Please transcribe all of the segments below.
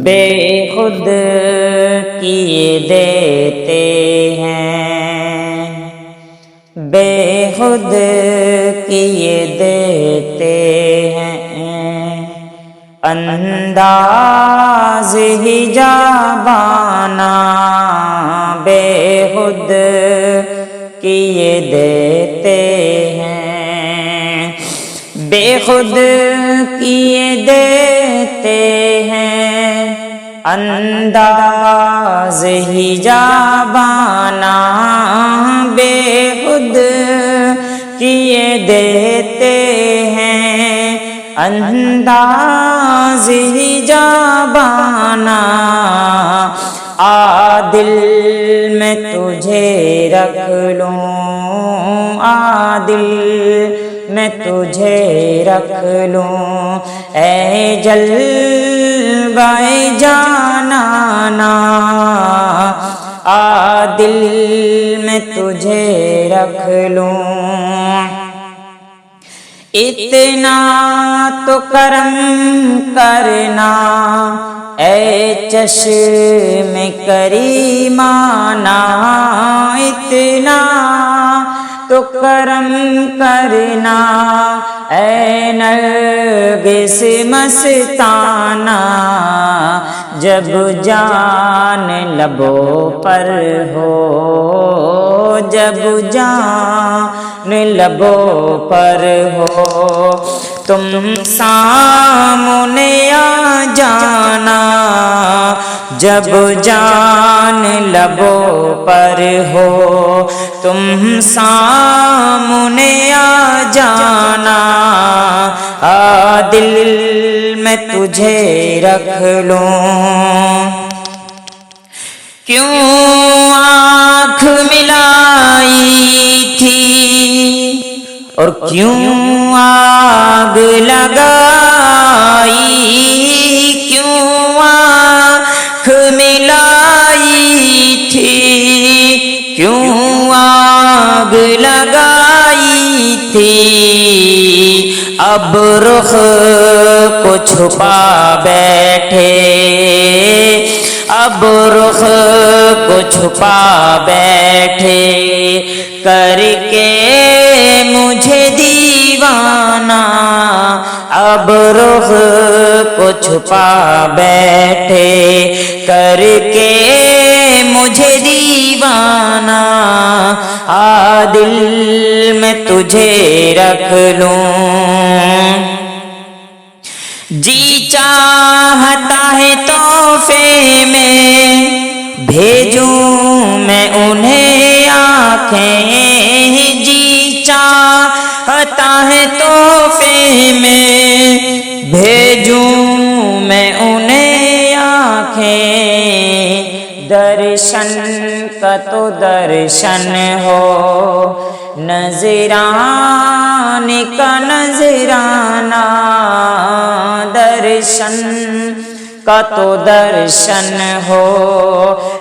بے خود کیے دیتے ہیں، بے خود کیے دیتے ہیں، انداز حجابانہ بے خود کیے دیتے ہیں، بے خود کیے دیتے ہیں، انداز حجابانہ بے خود کیے دیتے ہیں، انداز حجابانہ دل میں تجھے رکھ لوں، دل میں تجھے رکھ لوں، اے جلوہ جانانا دل میں تجھے رکھ لوں، اتنا تو کرم کرنا اے چشم کریمانہ، اتنا تو کرم کرنا اے نرگس مستانہ، جب جان لبوں پر ہو، جب جان لبوں پر ہو، تم سامنے آ جانا، جب جان لبوں پر ہو، تم سامنے آ جانا، دل میں تجھے رکھ لوں، کیوں آنکھ ملائی تھی اور کیوں آگ لگائی، کیوں آنکھ ملائی تھی، کیوں آگ لگائی تھی، اب رخ کو چھپا بیٹھے، اب رخ کو چھپا بیٹھے، کر کے مجھے دیوانہ، اب رخ کو چھپا بیٹھے، کر کے مجھے دیوانہ، دل میں تجھے رکھ لوں، جی چاہتا ہے تحفے میں بھیجوں میں انہیں آنکھیں، جی چاہتا ہے تحفے میں بھیجوں میں انہیں آنکھیں، درشن کا تو درشن ہو، نذرانے کا نذرانہ، درشن کا تو درشن ہو،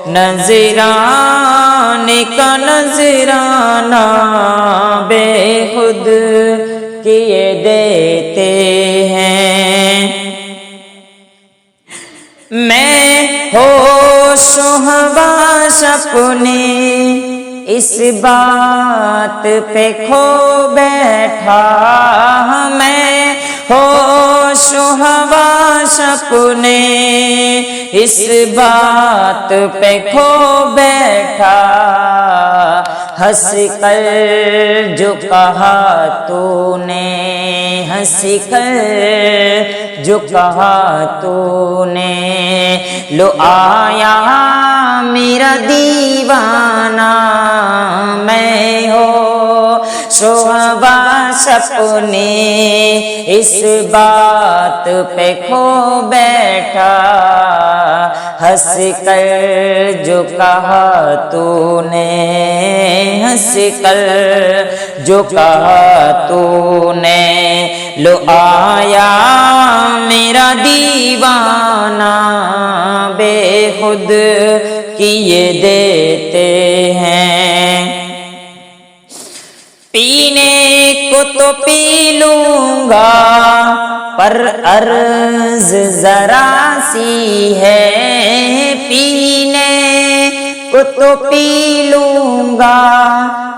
نذرانے کا نذرانہ بے خود کیے دیتے ہیں، میں ہوش و حواس اپنے اس بات پہ کھو بیٹھا، میں ہوش و حواس اپنے اس بات پہ کھو بیٹھا، ہنس کر جو کہا تو نے، ہنس کر جو کہا تو نے، لو آیا میرا دیوانہ، میں ہو سو حواس اپنے اس بات پہ کھو بیٹھا، ہنس کر جو کہا تو نے، ہنس کر جو کہا تو نے، لو آیا میرا دیوانہ بے خود کیے دیتے ہیں، پینے کو تو پی لوں گا پر عرض ذرا سی ہے، پینے کو تو پی لوں گا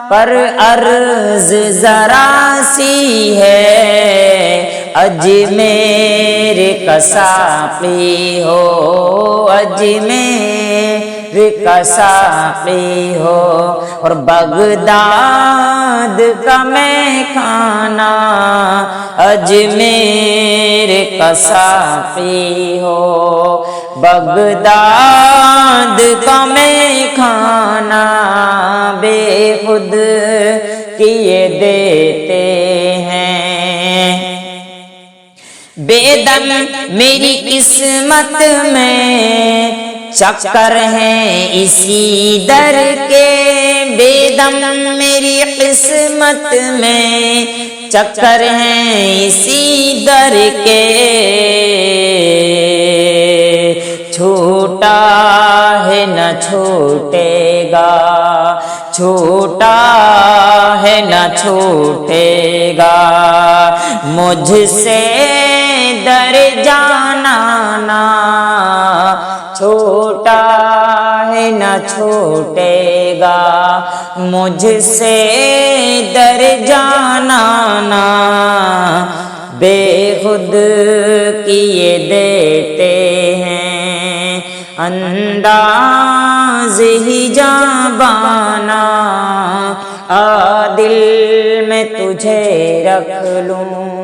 پر عرض ذرا سی ہے، اجمیر کا ساقی ہو، اجمیر کا ساقی ہو، اور بغداد کا میں کھانا اجمیر کا ساقی ہو، بغداد کا میں کھانا بے خود کیے دیتے ہیں، بے دم میری قسمت میں چکر ہیں اسی در کے، بے دم میری قسمت میں چکر ہیں اسی در کے، چھوٹا ہے نہ چھوٹے گا، چھوٹا ہے نہ چھوٹے گا، مجھ سے در جانا نا، چھوٹا ہے نہ چھوٹے گا، مجھ سے در جانا نا، بے خود کیے دیتے ہیں، انداز ہی جاں بانا، آ دل میں تجھے رکھ لوں۔